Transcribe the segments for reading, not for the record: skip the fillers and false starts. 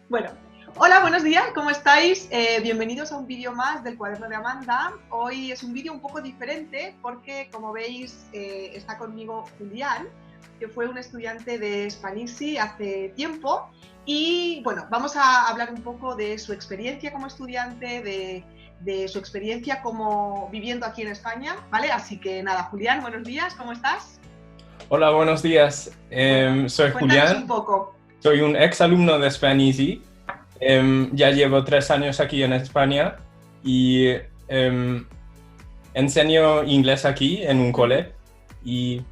Bueno, hola, buenos días, ¿cómo estáis? Bienvenidos a un vídeo más del Cuaderno de Amanda. Hoy es un vídeo un poco diferente porque, como veis, está conmigo Julián, que fue un estudiante de Spanisi hace tiempo. Y bueno, vamos a hablar un poco de su experiencia como estudiante, de su experiencia como viviendo aquí en España, ¿vale? Así que nada, Julián, buenos días, ¿cómo estás? Hola, buenos días. Bueno, Soy cuéntanos un Julián, poco. soy un ex alumno de Spanisi. Ya llevo 3 años aquí en España y enseño inglés aquí en un cole y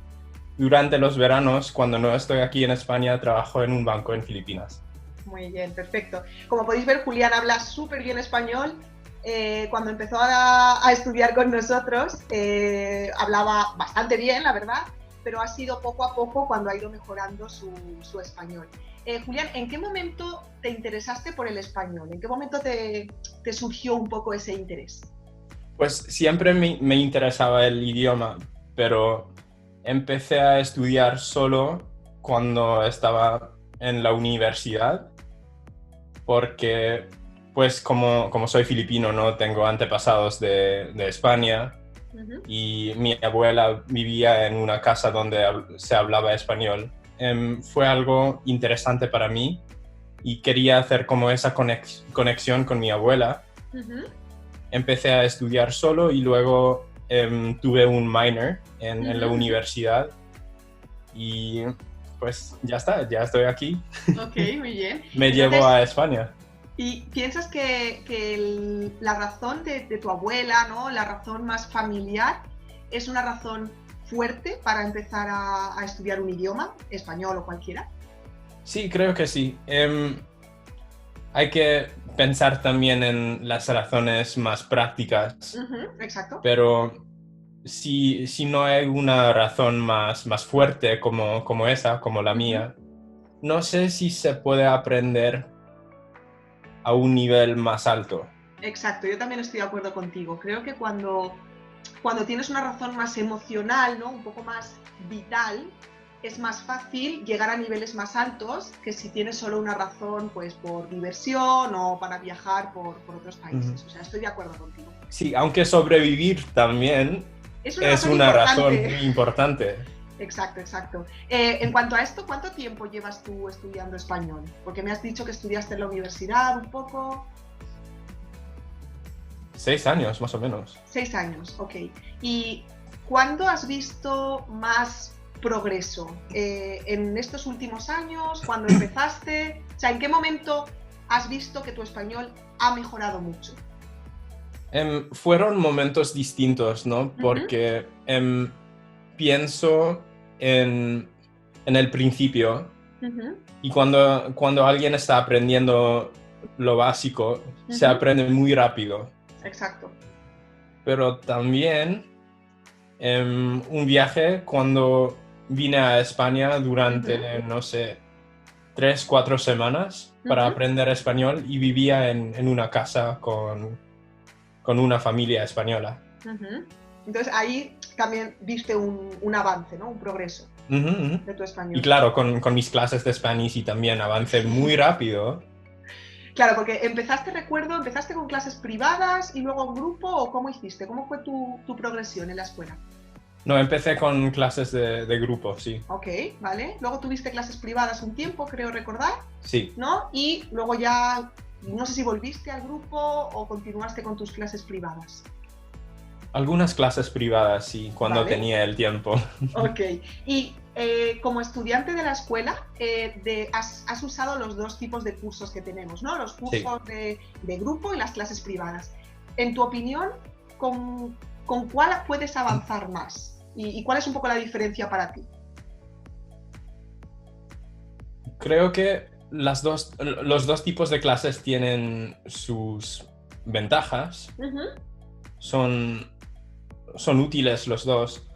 durante los veranos, cuando no estoy aquí en España, trabajo en un banco en Filipinas. Muy bien, perfecto. Como podéis ver, Julián habla súper bien español. Cuando empezó a estudiar con nosotros, hablaba bastante bien, la verdad, pero ha sido poco a poco cuando ha ido mejorando su español. Julián, ¿en qué momento te interesaste por el español? ¿En qué momento te surgió un poco ese interés? Pues siempre me interesaba el idioma, pero empecé a estudiar solo cuando estaba en la universidad porque, pues como soy filipino, no tengo antepasados de España y mi abuela vivía en una casa donde se hablaba español. Fue algo interesante para mí y quería hacer como esa conexión con mi abuela. Empecé a estudiar solo y luego tuve un minor en la universidad y pues ya está, ya estoy aquí. Ok, muy bien. Me llevo Entonces, a España. ¿y piensas que la razón de tu abuela, ¿no? La razón más familiar, es una razón fuerte para empezar a estudiar un idioma, español o cualquiera? Sí, creo que sí. Hay que pensar también en las razones más prácticas, Exacto. pero si no hay una razón más fuerte como esa, como la mía, no sé si se puede aprender a un nivel más alto. Exacto, yo también estoy de acuerdo contigo. Creo que cuando tienes una razón más emocional, ¿no? Un poco más vital, es más fácil llegar a niveles más altos que si tienes solo una razón pues por diversión o para viajar por otros Ujú. países. O sea, estoy de acuerdo contigo. Sí, aunque sobrevivir también Es una es razón una razón importante. muy importante. Exacto, exacto. En cuanto a esto, ¿cuánto tiempo llevas tú estudiando español? Porque me has dicho que estudiaste en la universidad un poco. 6 años, más o menos. 6 años, ok. ¿Y cuándo has visto más progreso? ¿En estos últimos años? ¿Cuándo empezaste? O sea, ¿en qué momento has visto que tu español ha mejorado mucho? Fueron momentos distintos, ¿no? Porque pienso en el principio y cuando alguien está aprendiendo lo básico, se aprende muy rápido. Exacto. Pero también un viaje cuando vine a España durante, no sé, 3, 4 semanas para aprender español y vivía en una casa con una familia española. Entonces ahí también viste un avance, ¿no? Un progreso Ujú, ujú. de tu Y español. claro, con mis clases de Spanish y también avancé muy rápido. Claro, porque empezaste, recuerdo, empezaste con clases privadas y luego en grupo, ¿o cómo hiciste? ¿Cómo fue tu progresión en la escuela? No, empecé con clases de grupo, sí. Ok, vale. Luego tuviste clases privadas un tiempo, creo recordar, Sí. ¿no? Y luego ya, no sé si volviste al grupo o continuaste con tus clases privadas. Algunas clases privadas, sí, cuando Vale, tenía el tiempo. ok. Y como estudiante de la escuela, has usado los dos tipos de cursos que tenemos, ¿no? Los Sí. cursos de grupo y las clases privadas. En tu opinión, ¿con cuál puedes avanzar más? ¿Y cuál es un poco la diferencia para ti? Creo que los dos tipos de clases tienen sus ventajas. Son, son útiles los dos,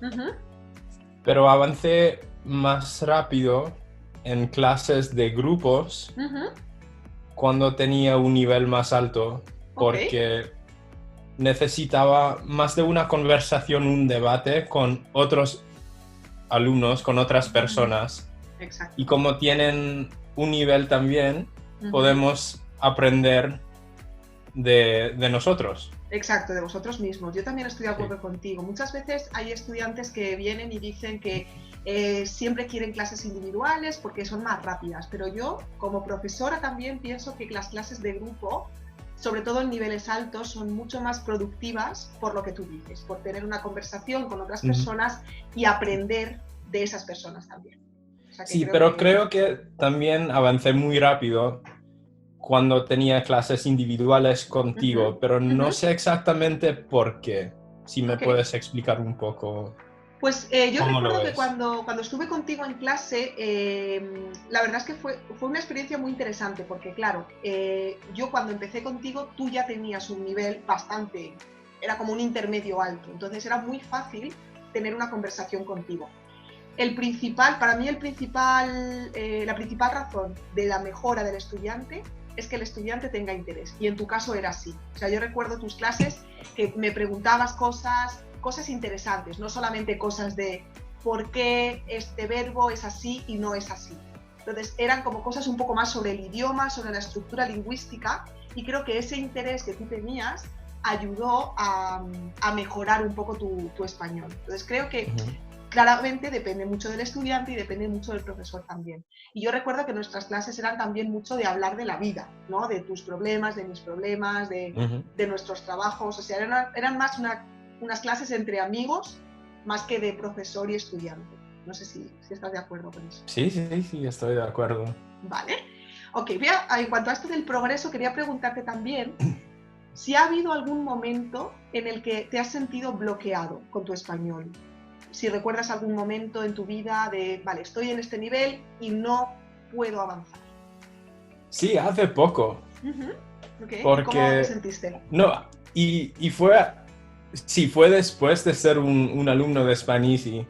pero avancé más rápido en clases de grupos cuando tenía un nivel más alto, Ok. porque necesitaba más de una conversación, un debate con otros alumnos, con otras personas. Y Exacto. como tienen un nivel también, podemos aprender de nosotros. Exacto, de vosotros mismos. Yo también estoy de acuerdo contigo. Muchas veces hay estudiantes que vienen y dicen que siempre quieren clases individuales porque son más rápidas, pero yo como profesora también pienso que las clases de grupo, sobre todo en niveles altos, son mucho más productivas por lo que tú dices, por tener una conversación con otras personas y aprender de esas personas también. O sea, que sí, pero creo que también avancé muy rápido cuando tenía clases individuales contigo, pero no sé exactamente por qué. Si me puedes explicar un poco. Pues yo recuerdo que cuando estuve contigo en clase, la verdad es que fue una experiencia muy interesante, porque claro, yo cuando empecé contigo, tú ya tenías un nivel bastante, era como un intermedio alto, entonces era muy fácil tener una conversación contigo. Para mí la principal razón de la mejora del estudiante es que el estudiante tenga interés, y en tu caso era así. O sea, yo recuerdo tus clases que me preguntabas cosas interesantes, no solamente cosas de por qué este verbo es así y no es así. Entonces eran como cosas un poco más sobre el idioma, sobre la estructura lingüística, y creo que ese interés que tú tenías ayudó a mejorar un poco tu español. Entonces creo que claramente depende mucho del estudiante y depende mucho del profesor también. Y yo recuerdo que nuestras clases eran también mucho de hablar de la vida, ¿no? De tus problemas, de mis problemas, de nuestros trabajos. O sea, eran más unas clases entre amigos más que de profesor y estudiante. No sé si estás de acuerdo con eso. Sí, estoy de acuerdo. Vale. Ok, en cuanto a esto del progreso, quería preguntarte también si ha habido algún momento en el que te has sentido bloqueado con tu español. Si recuerdas algún momento en tu vida de, vale, estoy en este nivel y no puedo avanzar. Sí, hace poco. Okay. Porque... ¿Cómo te sentiste? No, y fue después de ser un alumno de Spanisi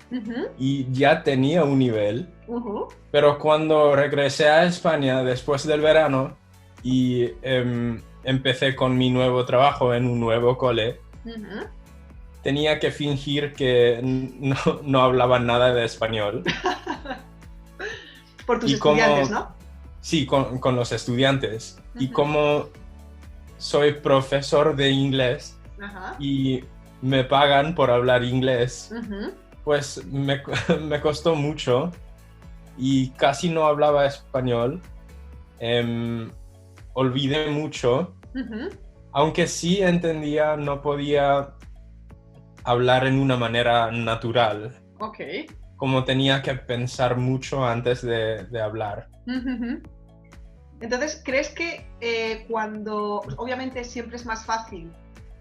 y ya tenía un nivel, pero cuando regresé a España después del verano y empecé con mi nuevo trabajo en un nuevo cole, tenía que fingir que no hablaba nada de español. Por tus estudiantes, ¿no? Sí, con los estudiantes. Y como soy profesor de inglés y me pagan por hablar inglés, pues me costó mucho y casi no hablaba español. Olvidé mucho. Aunque sí entendía, no podía hablar en una manera natural. Como tenía que pensar mucho antes de hablar. Entonces, ¿crees que cuando, obviamente siempre es más fácil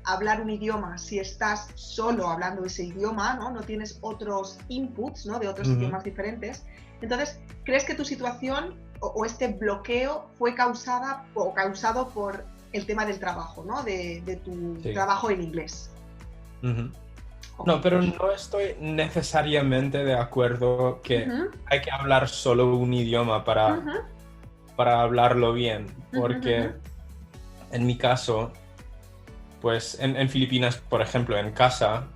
hablar un idioma si estás solo hablando ese idioma, ¿no? No tienes otros inputs, ¿no? De otros idiomas diferentes. Entonces, ¿crees que tu situación o este bloqueo fue causado por el tema del trabajo, ¿no? De tu trabajo en inglés? No, pero no estoy necesariamente de acuerdo que hay que hablar solo un idioma para hablarlo bien, porque en mi caso, pues en Filipinas, por ejemplo, en casa,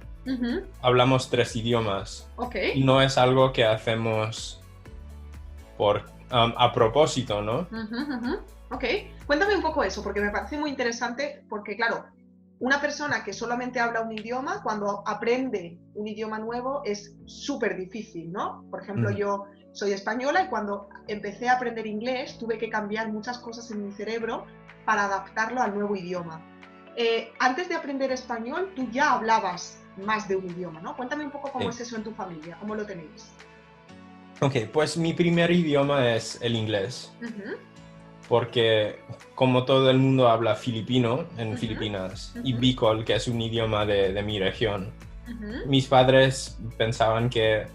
hablamos 3 idiomas. Y no es algo que hacemos a propósito, ¿no? Cuéntame un poco eso, porque me parece muy interesante, porque claro, una persona que solamente habla un idioma, cuando aprende un idioma nuevo, es súper difícil, ¿no? Por ejemplo, yo soy española y cuando empecé a aprender inglés tuve que cambiar muchas cosas en mi cerebro para adaptarlo al nuevo idioma. Antes de aprender español, tú ya hablabas más de un idioma, ¿no? Cuéntame un poco cómo es eso en tu familia, cómo lo tenéis. Pues mi primer idioma es el inglés. Porque como todo el mundo habla filipino en Filipinas y Bicol, que es un idioma de mi región, mis padres pensaban que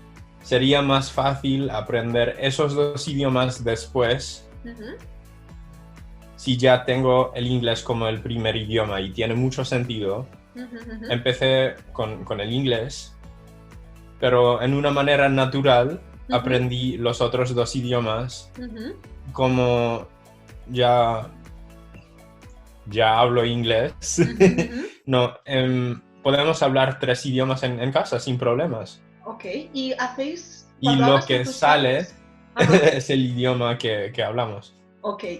sería más fácil aprender esos 2 idiomas después si ya tengo el inglés como el primer idioma, y tiene mucho sentido. Empecé con el inglés, pero en una manera natural aprendí los otros 2 idiomas como ya hablo inglés. No, podemos hablar 3 idiomas en casa sin problemas. ¿Y hacéis...? Y lo que sale es el idioma que hablamos.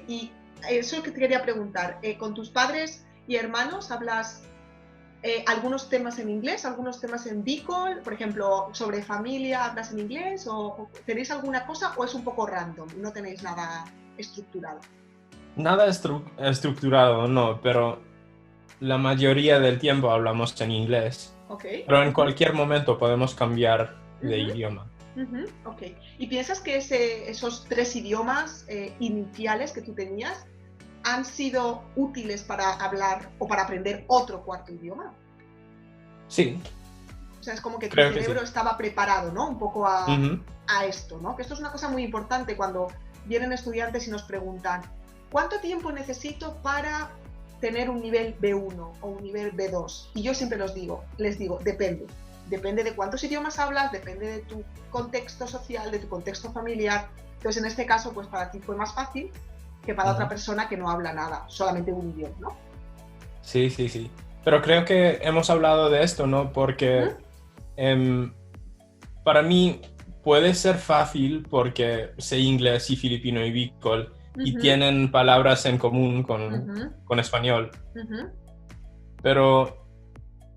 ¿Y eso que te quería preguntar. ¿Con tus padres y hermanos hablas algunos temas en inglés, algunos temas en Bicol? Por ejemplo, sobre familia, ¿hablas en inglés? ¿O tenéis alguna cosa o es un poco random? ¿No tenéis nada estructurado? Nada estructurado, no, pero la mayoría del tiempo hablamos en inglés. Ok. Pero en cualquier momento podemos cambiar de idioma. Ok. ¿Y piensas que esos 3 idiomas iniciales que tú tenías han sido útiles para hablar o para aprender otro 4º idioma? Sí. O sea, es como que tu Creo que cerebro sí. estaba preparado, ¿no? Un poco a esto, ¿no? Que esto es una cosa muy importante cuando vienen estudiantes y nos preguntan ¿cuánto tiempo necesito para tener un nivel B1 o un nivel B2? Y yo siempre les digo, depende. Depende de cuántos idiomas hablas, depende de tu contexto social, de tu contexto familiar. Entonces, en este caso, pues para ti fue más fácil que para otra persona que no habla nada, solamente un idioma, ¿no? Sí, sí, sí. Pero creo que hemos hablado de esto, ¿no? Porque para mí puede ser fácil porque sé inglés y filipino y bicol y tienen palabras en común con español. Pero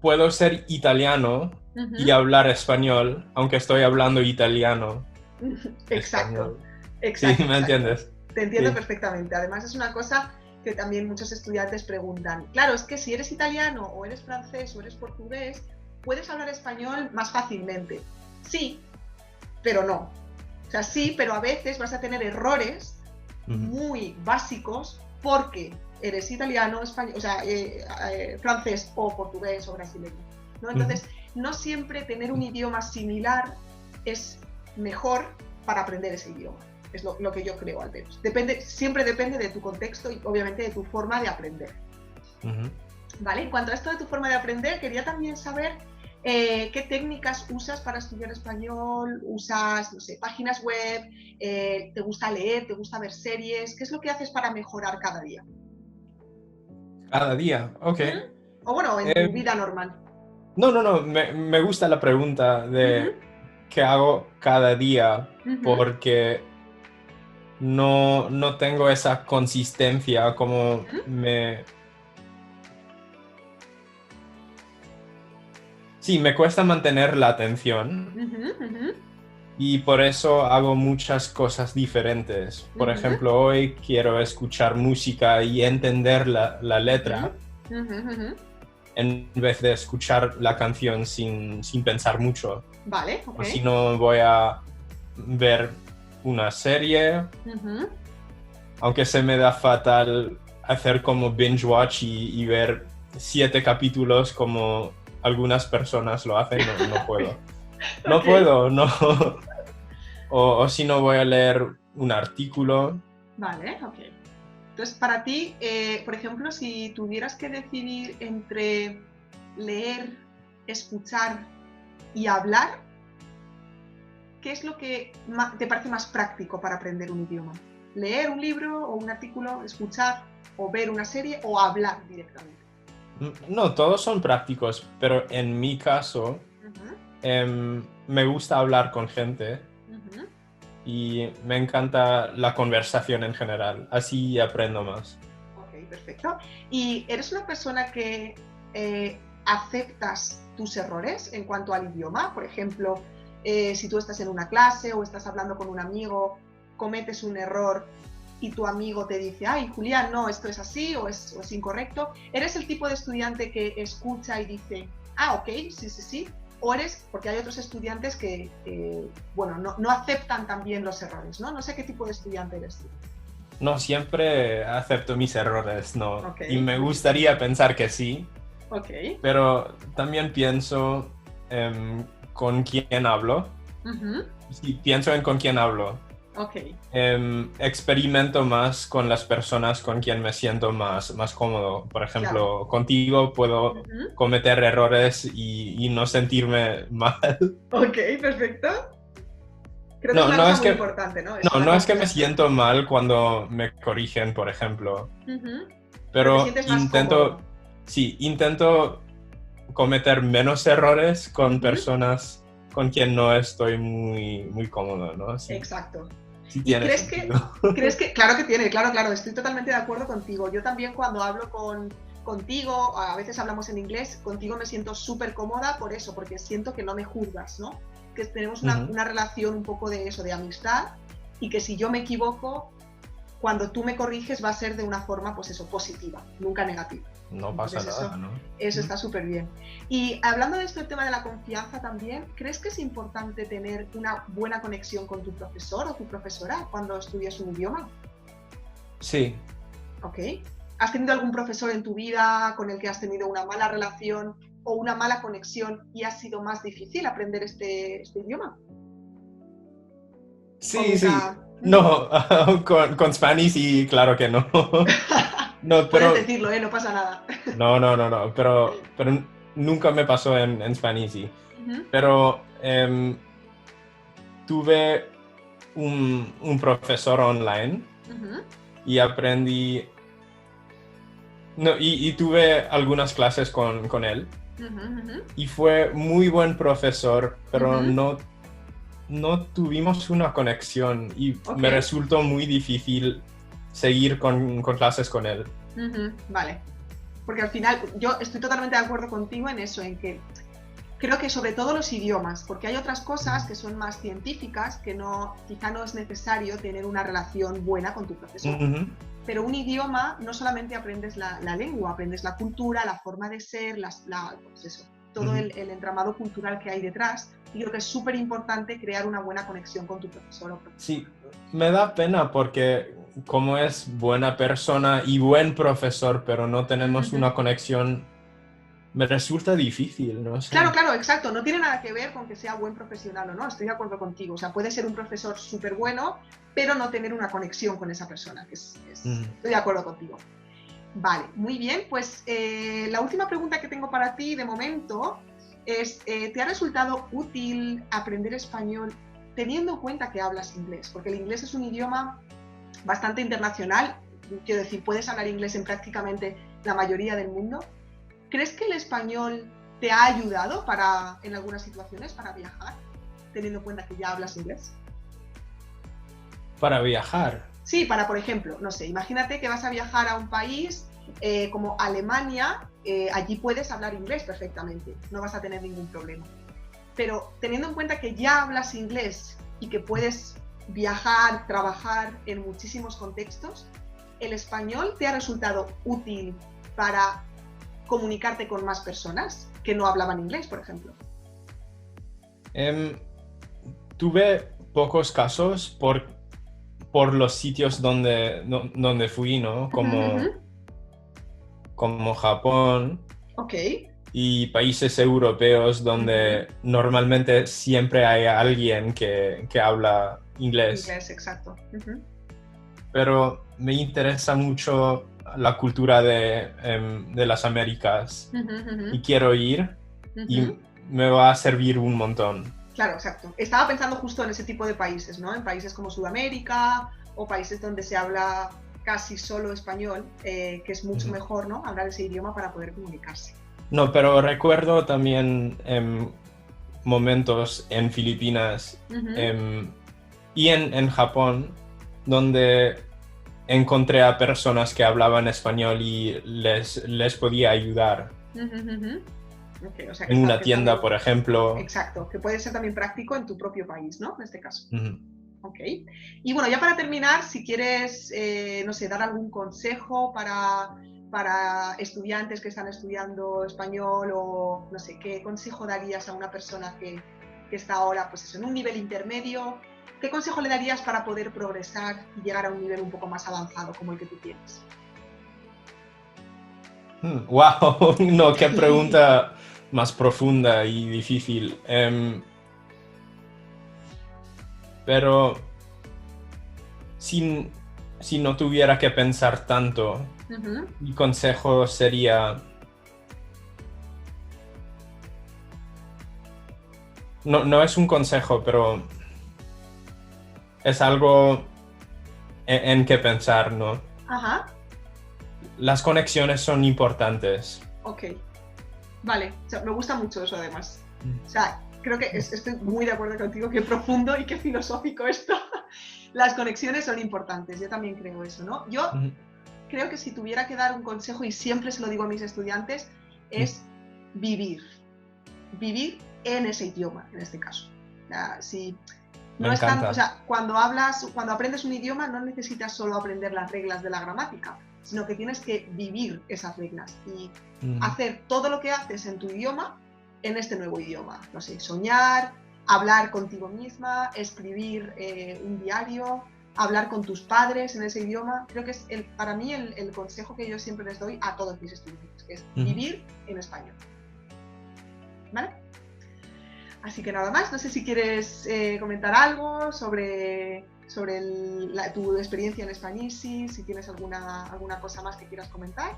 puedo ser italiano y hablar español, aunque estoy hablando italiano. Exacto, Español. exacto. Sí, ¿me entiendes? Te entiendo Sí. perfectamente. Además, es una cosa que también muchos estudiantes preguntan. Claro, es que si eres italiano o eres francés o eres portugués, puedes hablar español más fácilmente. Sí, pero no. O sea, sí, pero a veces vas a tener errores muy básicos porque eres italiano, español, o sea, francés o portugués o brasileño, ¿no? Entonces, no siempre tener un idioma similar es mejor para aprender ese idioma. Es lo que yo creo, al menos. Siempre depende de tu contexto y obviamente de tu forma de aprender. ¿Vale? En cuanto a esto de tu forma de aprender, quería también saber qué técnicas usas para estudiar español. ¿Usas, no sé, páginas web? ¿Te gusta leer? ¿Te gusta ver series? ¿Qué es lo que haces para mejorar cada día? Cada día, ok. O bueno, en tu vida normal. No, me gusta la pregunta de qué hago cada día porque no tengo esa consistencia como Sí, me cuesta mantener la atención y por eso hago muchas cosas diferentes. Por ejemplo, hoy quiero escuchar música y entender la letra en vez de escuchar la canción sin pensar mucho. Vale, ok. O si no, voy a ver una serie, aunque se me da fatal hacer como binge watch y ver 7 capítulos como algunas personas lo hacen, no puedo. No puedo, no. O si no, voy a leer un artículo. Vale, ok. Entonces, para ti, por ejemplo, si tuvieras que decidir entre leer, escuchar y hablar, ¿qué es lo que te parece más práctico para aprender un idioma? ¿Leer un libro o un artículo, escuchar o ver una serie o hablar directamente? No, todos son prácticos, pero en mi caso me gusta hablar con gente y me encanta la conversación en general, así aprendo más. Ok, perfecto. ¿Y eres una persona que aceptas tus errores en cuanto al idioma? Por ejemplo, si tú estás en una clase o estás hablando con un amigo, cometes un error y tu amigo te dice, ay, Julián, no, esto es así o es incorrecto. ¿Eres el tipo de estudiante que escucha y dice, ah, ok, sí? ¿O eres, porque hay otros estudiantes que bueno, no aceptan también los errores, ¿no? No sé qué tipo de estudiante eres tú. No, siempre acepto mis errores, ¿no? Okay. Y me gustaría pensar que sí. Okay. Pero también pienso con quién hablo. Si pienso en con quién hablo. Okay. Experimento más con las personas con quien me siento más cómodo. Por ejemplo, contigo puedo cometer errores y no sentirme mal. Ok, perfecto. Creo que es una cosa muy importante, ¿no? No es que me siento mal cuando me corrigen, por ejemplo. Pero te Pero sientes más cómodo. Sí, intento cometer menos errores con personas con quien no estoy muy cómodo, ¿no? Sí. Exacto. Sí ¿Y tiene sentido. crees que, claro que tiene, claro, claro, estoy totalmente de acuerdo contigo. Yo también cuando hablo contigo, a veces hablamos en inglés, contigo me siento súper cómoda por eso, porque siento que no me juzgas, ¿no? Que tenemos una relación un poco de eso, de amistad, y que si yo me equivoco, cuando tú me corriges va a ser de una forma, pues eso, positiva, nunca negativa. No pasa nada, ¿no? Eso está súper bien. Y hablando de esto, el tema de la confianza también, ¿crees que es importante tener una buena conexión con tu profesor o tu profesora cuando estudias un idioma? Sí. Ok. ¿Has tenido algún profesor en tu vida con el que has tenido una mala relación o una mala conexión y ha sido más difícil aprender este idioma? Sí, sí. No, con Spanish sí, claro que no. No, Puedes pero... decirlo, no pasa nada. No, pero nunca me pasó en Spanish, sí. Pero tuve un profesor online y aprendí... No, y tuve algunas clases con él. Y fue muy buen profesor, pero no tuvimos una conexión y me resultó muy difícil seguir con clases con él. Vale, porque al final yo estoy totalmente de acuerdo contigo en eso, en que creo que sobre todo los idiomas, porque hay otras cosas que son más científicas, que quizá no es necesario tener una relación buena con tu profesor. Pero un idioma no solamente aprendes la lengua, aprendes la cultura, la forma de ser, pues eso, todo el entramado cultural que hay detrás. Y creo que es súper importante crear una buena conexión con tu profesor o profesora. Sí, me da pena porque como es buena persona y buen profesor, pero no tenemos una conexión, me resulta difícil, no sé. Claro, claro, exacto. No tiene nada que ver con que sea buen profesional o no. Estoy de acuerdo contigo. O sea, puede ser un profesor súper bueno, pero no tener una conexión con esa persona. Estoy de acuerdo contigo. Vale, muy bien. Pues la última pregunta que tengo para ti de momento es, ¿te ha resultado útil aprender español teniendo en cuenta que hablas inglés? Porque el inglés es un idioma bastante internacional. Quiero decir, puedes hablar inglés en prácticamente la mayoría del mundo. ¿Crees que el español te ha ayudado en algunas situaciones para viajar, teniendo en cuenta que ya hablas inglés? ¿Para viajar? Sí, por ejemplo, no sé, imagínate que vas a viajar a un país como Alemania, allí puedes hablar inglés perfectamente, no vas a tener ningún problema. Pero teniendo en cuenta que ya hablas inglés y que puedes viajar, trabajar en muchísimos contextos, ¿el español te ha resultado útil para comunicarte con más personas que no hablaban inglés, por ejemplo? Tuve pocos casos por los sitios donde fui, ¿no? Como Japón y países europeos donde normalmente siempre hay alguien que habla inglés. Inglés, exacto. Pero me interesa mucho la cultura de las Américas y quiero ir y me va a servir un montón. Claro, exacto. Estaba pensando justo en ese tipo de países, ¿no? En países como Sudamérica o países donde se habla casi solo español, que es mucho mejor, ¿no? Hablar ese idioma para poder comunicarse. No, pero recuerdo también momentos en Filipinas y en Japón donde encontré a personas que hablaban español y les podía ayudar. Okay, o sea que en una tienda, también, por ejemplo. Exacto, que puede ser también práctico en tu propio país, ¿no? En este caso. Ok. Y bueno, ya para terminar, si quieres, no sé, dar algún consejo para estudiantes que están estudiando español o, no sé, ¿qué consejo darías a una persona que está ahora, pues eso, en un nivel intermedio? ¿Qué consejo le darías para poder progresar y llegar a un nivel un poco más avanzado como el que tú tienes? ¡Wow! No, qué pregunta más profunda y difícil. Pero si no tuviera que pensar tanto, mi consejo sería... No es un consejo, pero es algo en que pensar, ¿no? Ajá. Las conexiones son importantes. Ok. Vale, o sea, me gusta mucho eso además. O sea, creo que estoy muy de acuerdo contigo, qué profundo y qué filosófico esto. las conexiones son importantes, yo también creo eso, ¿no? Yo Ujú. creo que si tuviera que dar un consejo, y siempre se lo digo a mis estudiantes, es vivir en ese idioma, en este caso. Si Me no es tan, o encanta. sea, cuando aprendes un idioma no necesitas solo aprender las reglas de la gramática, sino que tienes que vivir esas reglas y hacer todo lo que haces en tu idioma en este nuevo idioma. No sé, soñar, hablar contigo misma, escribir un diario, hablar con tus padres en ese idioma. Creo que es para mí el consejo que yo siempre les doy a todos mis estudiantes, que es vivir en español. ¿Vale? Así que nada más, no sé si quieres comentar algo sobre tu experiencia en Spanisi, si tienes alguna cosa más que quieras comentar.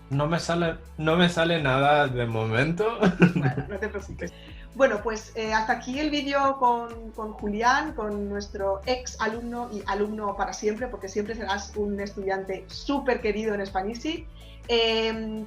No me sale nada de momento. Bueno, no te preocupes. Bueno, pues hasta aquí el vídeo con Julián, con nuestro ex alumno y alumno para siempre, porque siempre serás un estudiante súper querido en Spanisi.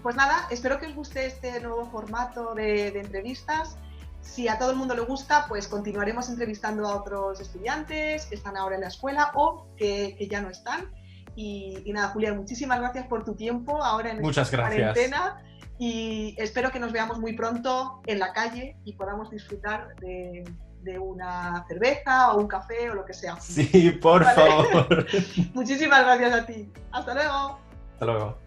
Pues nada, espero que os guste este nuevo formato de entrevistas. Si a todo el mundo le gusta, pues continuaremos entrevistando a otros estudiantes que están ahora en la escuela o que ya no están. Y nada, Julián, muchísimas gracias por tu tiempo ahora en Muchas esta gracias. cuarentena y espero que nos veamos muy pronto en la calle y podamos disfrutar de una cerveza o un café o lo que sea. Sí, por favor. Muchísimas gracias a ti. Hasta luego. Hasta luego.